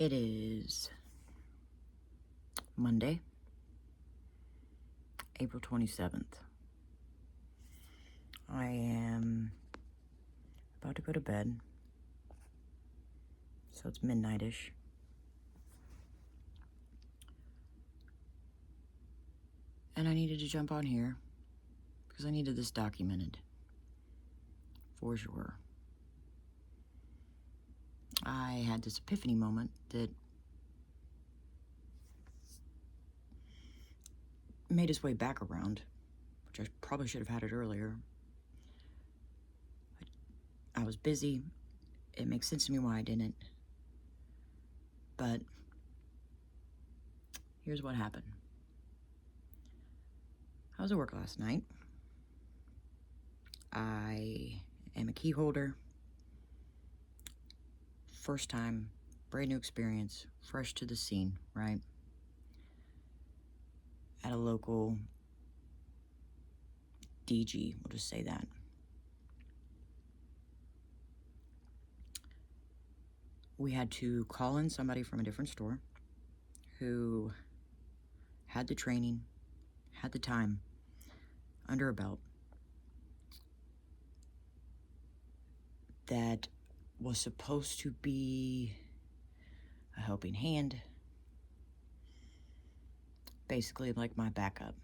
It is Monday, April 27th. I am about to go to bed, so it's midnight-ish. And I needed to jump on here because I needed this documented, for sure. I had this epiphany moment that made its way back around, which I probably should have had it earlier. I was busy. It makes sense to me why I didn't. But here's what happened. I was at work last night. I am a key holder. First time, brand new experience, fresh to the scene, right? At a local DG, we'll just say that. We had to call in somebody from a different store who had the training, had the time under a belt that was supposed to be a helping hand, basically like my backup.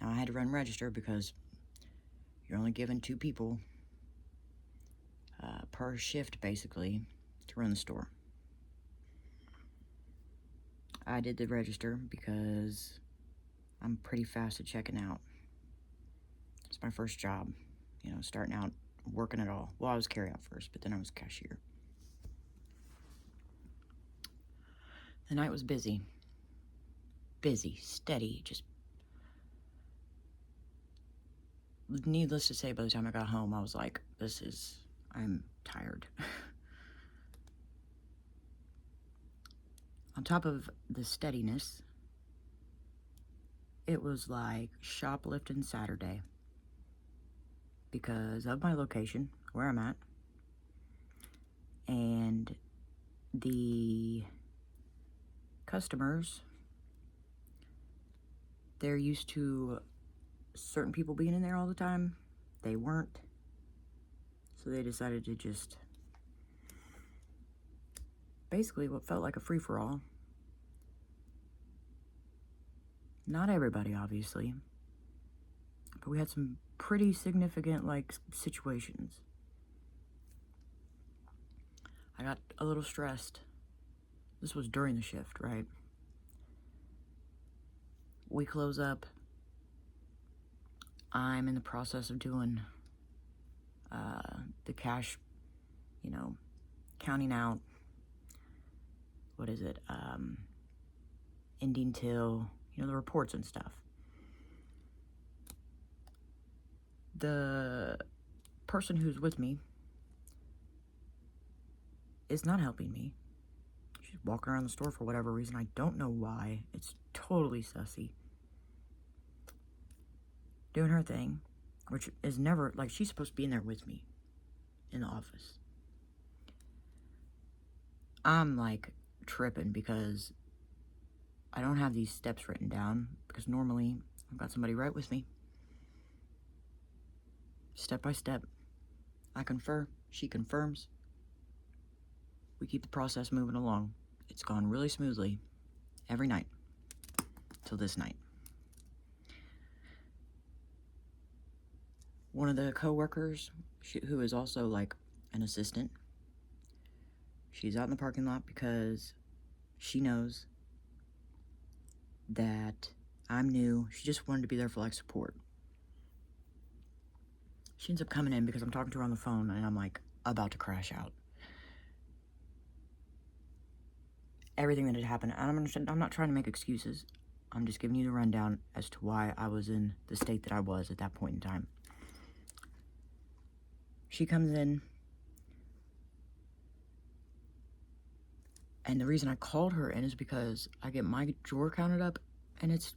Now I had to run register because you're only given 2 people per shift, basically, to run the store. I did the register because I'm pretty fast at checking out. It's my first job, starting out, working it all. Well, I was carry out first, but then I was cashier. The night was busy, steady, just needless to say, by the time I got home, I was like, I'm tired. On top of the steadiness, it was like shoplifting Saturday because of my location, where I'm at, and the customers, they're used to certain people being in there all the time. They weren't, so they decided to just basically what felt like a free-for-all. Not everybody, obviously, but we had some pretty significant, situations. I got a little stressed. This was during the shift, right? We close up. I'm in the process of doing the cash, counting out, ending till, the reports and stuff. The person who's with me is not helping me. She's walking around the store for whatever reason. I don't know why. It's totally sussy. Doing her thing, which is never, she's supposed to be in there with me in the office. I'm, tripping because I don't have these steps written down because normally I've got somebody right with me. Step by step. I confer, she confirms. We keep the process moving along. It's gone really smoothly every night till this night. One of the co-workers, who is also an assistant, she's out in the parking lot because she knows that I'm new. She just wanted to be there for support. She ends up coming in because I'm talking to her on the phone and I'm about to crash out. Everything that had happened, and I'm not trying to make excuses. I'm just giving you the rundown as to why I was in the state that I was at that point in time. She comes in, and the reason I called her in is because I get my drawer counted up, and it's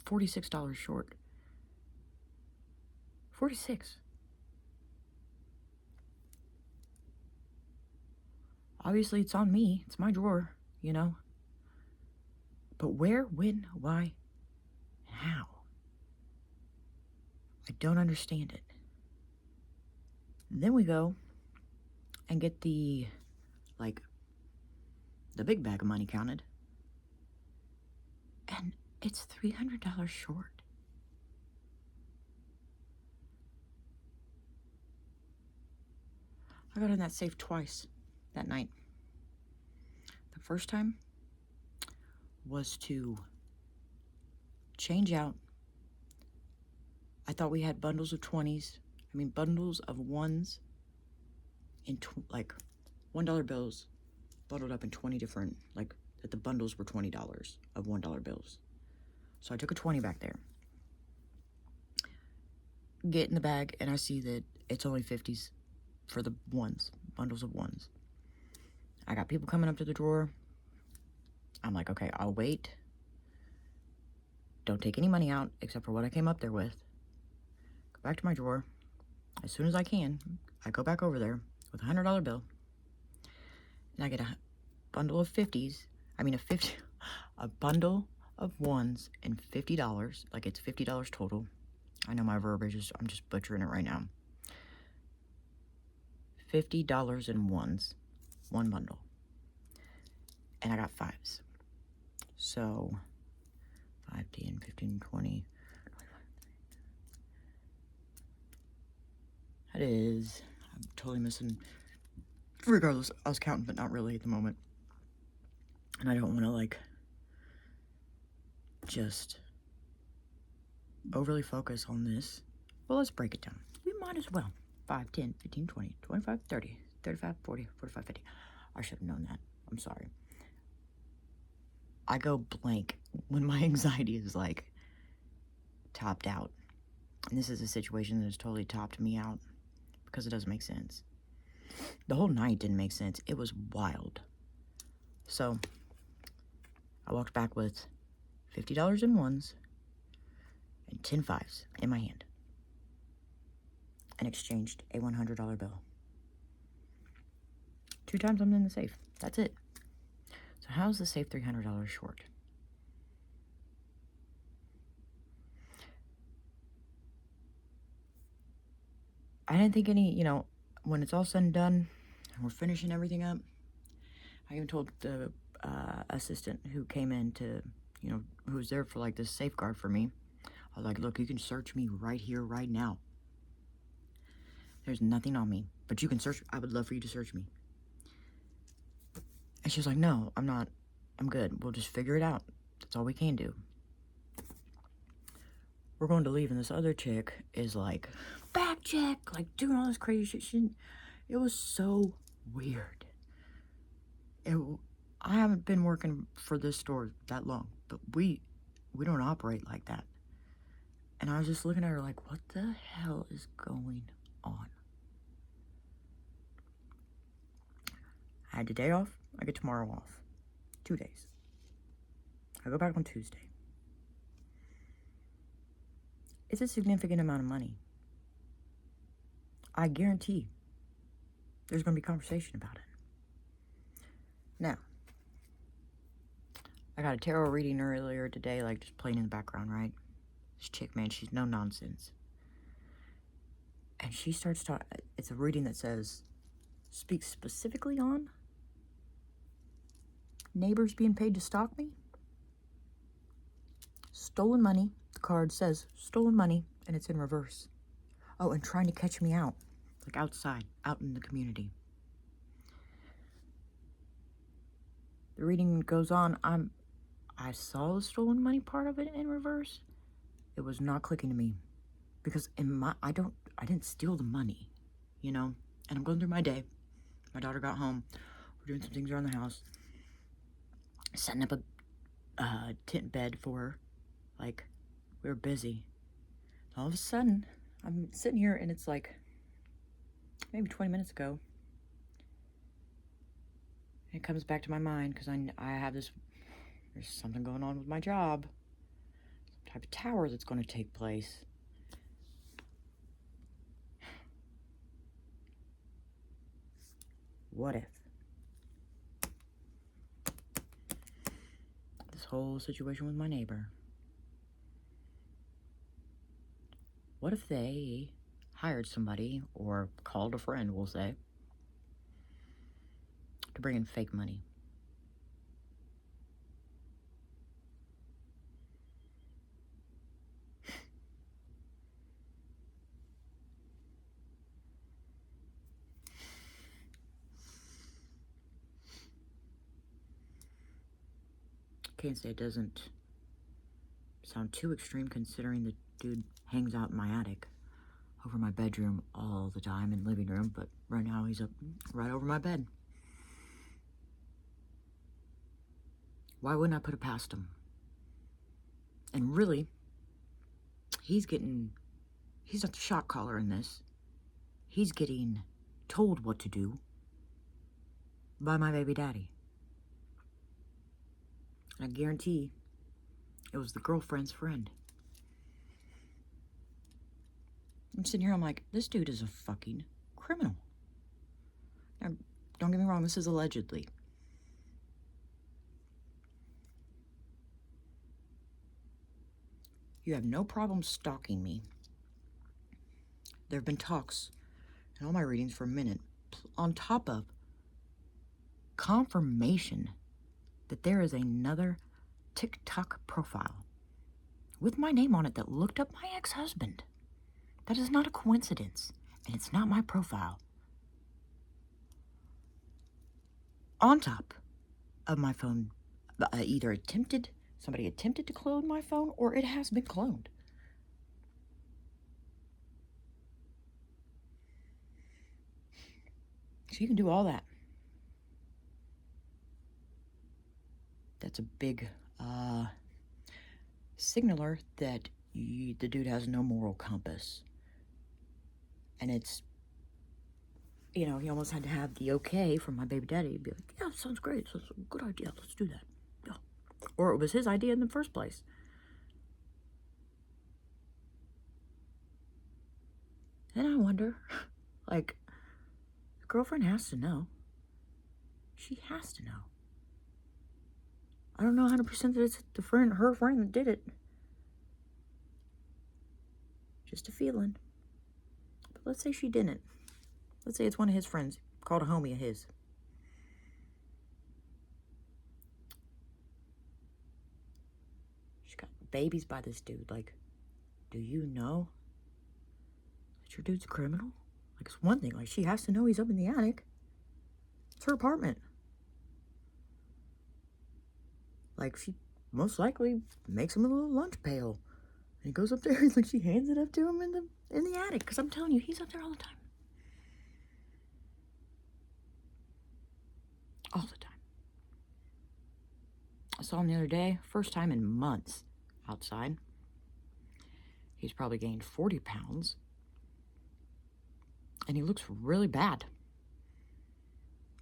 $46 short. 46. obviously it's on me. It's my drawer, you know? But where, when, why, and how? I don't understand it. And then we go and get the big bag of money counted. And it's $300 short. I got in that safe twice that night. The first time was to change out. I thought we had bundles of 20s. Bundles of ones in like $1 bills bundled up in 20 different, that the bundles were $20 of $1 bills. So I took a 20 back there. Get in the bag, and I see that it's only 50s for the ones, bundles of ones. I got people coming up to the drawer. I'm like, okay, I'll wait. Don't take any money out except for what I came up there with. Go back to my drawer. As soon as I can, I go back over there with a $100 bill, and I get a bundle of 50s. A bundle of ones and $50. Like, it's $50 total. I know my verbiage I'm just butchering it right now. $50 in ones, one bundle. And I got fives. So 5, 10, 15, 20. That is, I'm totally missing. Regardless, I was counting, but not really at the moment. And I don't want to, just overly focus on this. Well, let's break it down. We might as well. 5, 10, 15, 20, 25, 30, 35, 40, 45, 50. I should have known that. I'm sorry. I go blank when my anxiety is, topped out. And this is a situation that has totally topped me out because it doesn't make sense. The whole night didn't make sense. It was wild. So I walked back with $50 in ones and 10 fives in my hand and exchanged a $100 bill. 2 times I'm in the safe. That's it. So how's the safe $300 short? I didn't think any, when it's all said and done and we're finishing everything up, I even told the assistant who came in to, who was there for this safeguard for me. I was like, look, you can search me right here, right now. There's nothing on me, but you can search. I would love for you to search me. And she was like, no, I'm not. I'm good. We'll just figure it out. That's all we can do. We're going to leave, and this other chick is back check, doing all this crazy shit. It was so weird. I haven't been working for this store that long, but we don't operate like that. And I was just looking at her like, what the hell is going on? I had today off. I get tomorrow off. 2 days. I go back on Tuesday. It's a significant amount of money. I guarantee there's going to be conversation about it. Now, I got a tarot reading earlier today, just playing in the background, right? This chick, man, she's no nonsense. And she starts talking. It's a reading that says, speaks specifically on neighbors being paid to stalk me. Stolen money. The card says stolen money, and it's in reverse. Oh, and trying to catch me out. Outside, out in the community. The reading goes on. I saw the stolen money part of it in reverse. It was not clicking to me. Because I didn't steal the money, And I'm going through my day. My daughter got home. We're doing some things around the house. Setting up a tent bed for her. We were busy. All of a sudden, I'm sitting here and it's maybe 20 minutes ago. It comes back to my mind because I have there's something going on with my job. Some type of tower that's going to take place. What if? whole situation with my neighbor. What if they hired somebody, or called a friend, we'll say, to bring in fake money? Can't say it doesn't sound too extreme considering the dude hangs out in my attic over my bedroom all the time and living room, but right now he's up right over my bed. Why wouldn't I put it past him? And really, he's not the shot caller in this. He's getting told what to do by my baby daddy. And I guarantee it was the girlfriend's friend. I'm sitting here, I'm like, this dude is a fucking criminal. Now, don't get me wrong, this is allegedly. You have no problem stalking me. There have been talks in all my readings for a minute, on top of confirmation that there is another TikTok profile with my name on it that looked up my ex-husband. That is not a coincidence, and it's not my profile. On top of my phone, somebody attempted to clone my phone, or it has been cloned. So you can do all that. That's a big signaler that the dude has no moral compass. And it's, he almost had to have the okay from my baby daddy to be like, yeah, sounds great. That's a good idea. Let's do that. Yeah. Or it was his idea in the first place. Then I wonder, like, the girlfriend has to know. She has to know. I don't know 100% that it's her friend that did it. Just a feeling. But let's say she didn't. Let's say it's one of his friends, called a homie of his. She got babies by this dude. Like, do you know that your dude's a criminal? Like, it's one thing. Like, she has to know he's up in the attic. It's her apartment. Like, she most likely makes him a little lunch pail. And he goes up there and like she hands it up to him in the attic. Because I'm telling you, he's up there all the time. All the time. I saw him the other day, first time in months outside. He's probably gained 40 pounds. And he looks really bad.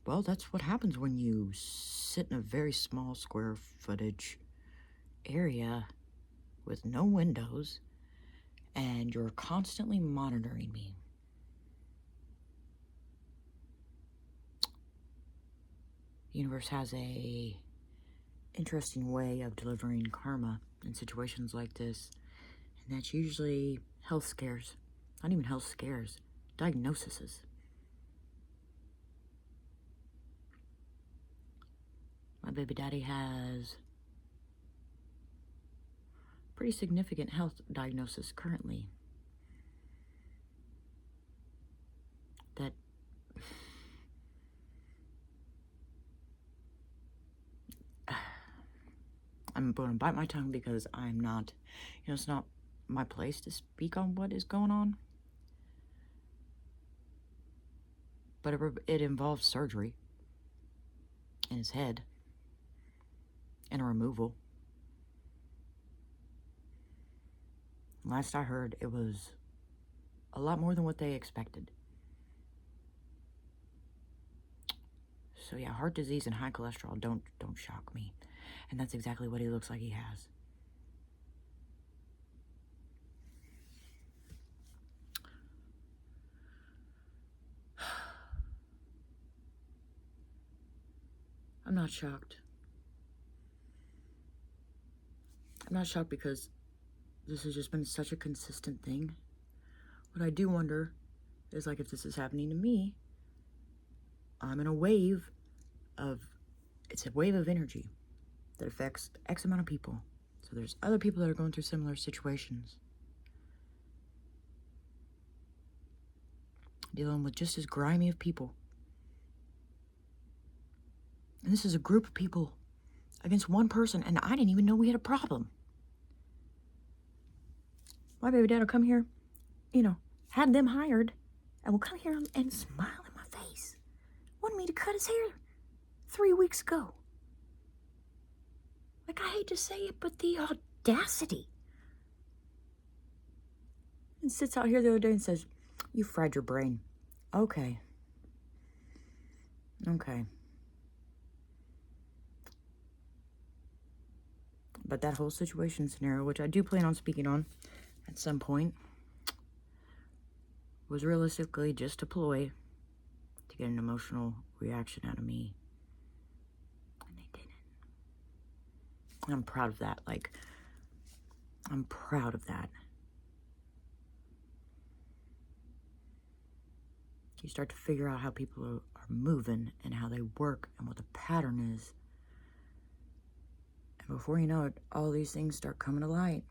Well, that's what happens when you sit in a very small square footage area with no windows and you're constantly monitoring me. The universe has a interesting way of delivering karma in situations like this, and that's usually health scares. Not even health scares, diagnoses. My baby daddy has pretty significant health diagnosis currently that I'm going to bite my tongue because I'm not, it's not my place to speak on what is going on. But it involves surgery in his head and a removal. Last I heard, it was a lot more than what they expected. So yeah, heart disease and high cholesterol don't shock me. And that's exactly what he looks like he has. I'm not shocked. I'm not shocked because this has just been such a consistent thing. What I do wonder is, like, if this is happening to me, I'm in a wave of, it's a wave of energy that affects X amount of people. So there's other people that are going through similar situations, dealing with just as grimy of people. And this is a group of people against one person, and I didn't even know we had a problem. My baby dad will come here, you know, had them hired, and will come here and smile in my face. Wanted me to cut his hair 3 weeks ago. Like, I hate to say it, but the audacity. And sits out here the other day and says, "You fried your brain." Okay. But that whole situation scenario, which I do plan on speaking on at some point, was realistically just a ploy to get an emotional reaction out of me. And they didn't. And I'm proud of that. Like, I'm proud of that. You start to figure out how people are moving and how they work and what the pattern is. And before you know it, all these things start coming to light.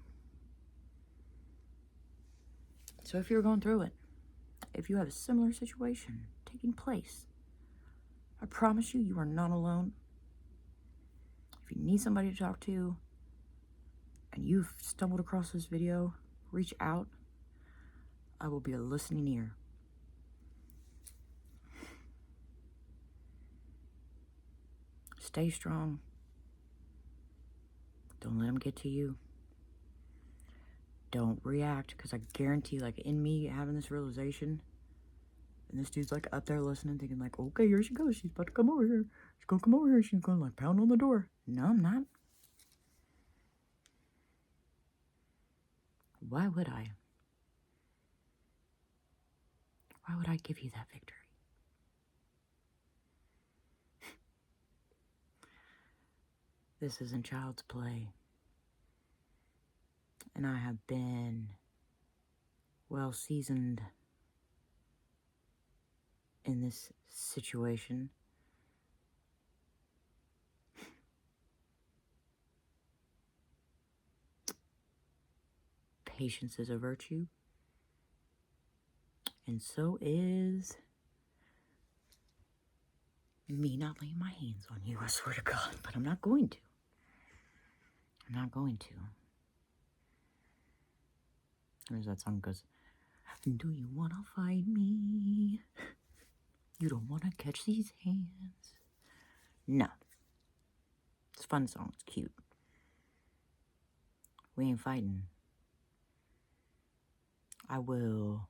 So if you're going through it, if you have a similar situation taking place, I promise you, you are not alone. If you need somebody to talk to and you've stumbled across this video, reach out. I will be a listening ear. Stay strong. Don't let them get to you. Don't react, because I guarantee, like, in me having this realization, and this dude's, like, up there listening, thinking, like, okay, here she goes. She's about to come over here. She's gonna come over here. She's gonna, like, pound on the door. No, I'm not. Why would I? Why would I give you that victory? This isn't child's play. And I have been well seasoned in this situation. Patience is a virtue. And so is me not laying my hands on you, I swear to God. But I'm not going to. I'm not going to. There's that song goes, do you want to fight me? You don't want to catch these hands. No. It's a fun song. It's cute. We ain't fighting. I will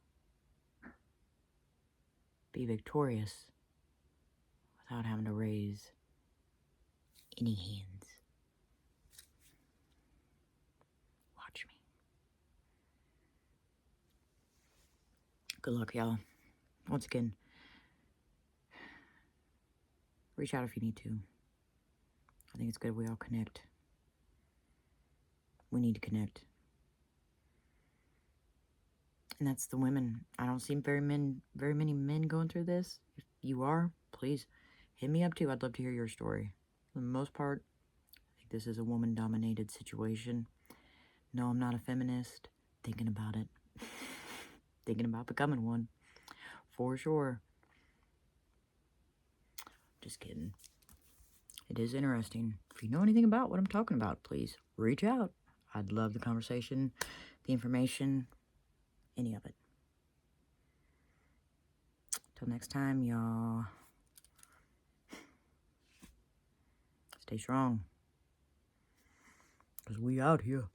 be victorious without having to raise any hands. Watch me. Good luck, y'all. Once again, reach out if you need to. I think it's good we all connect. We need to connect. And that's the women. I don't see very many men going through this. If you are, please hit me up too. I'd love to hear your story. For the most part, I think this is a woman-dominated situation. No, I'm not a feminist. Thinking about it. Thinking about becoming one. For sure. Just kidding. It is interesting. If you know anything about what I'm talking about, please reach out. I'd love the conversation, the information, any of it. Till next time, y'all. Stay strong. 'Cause we out here.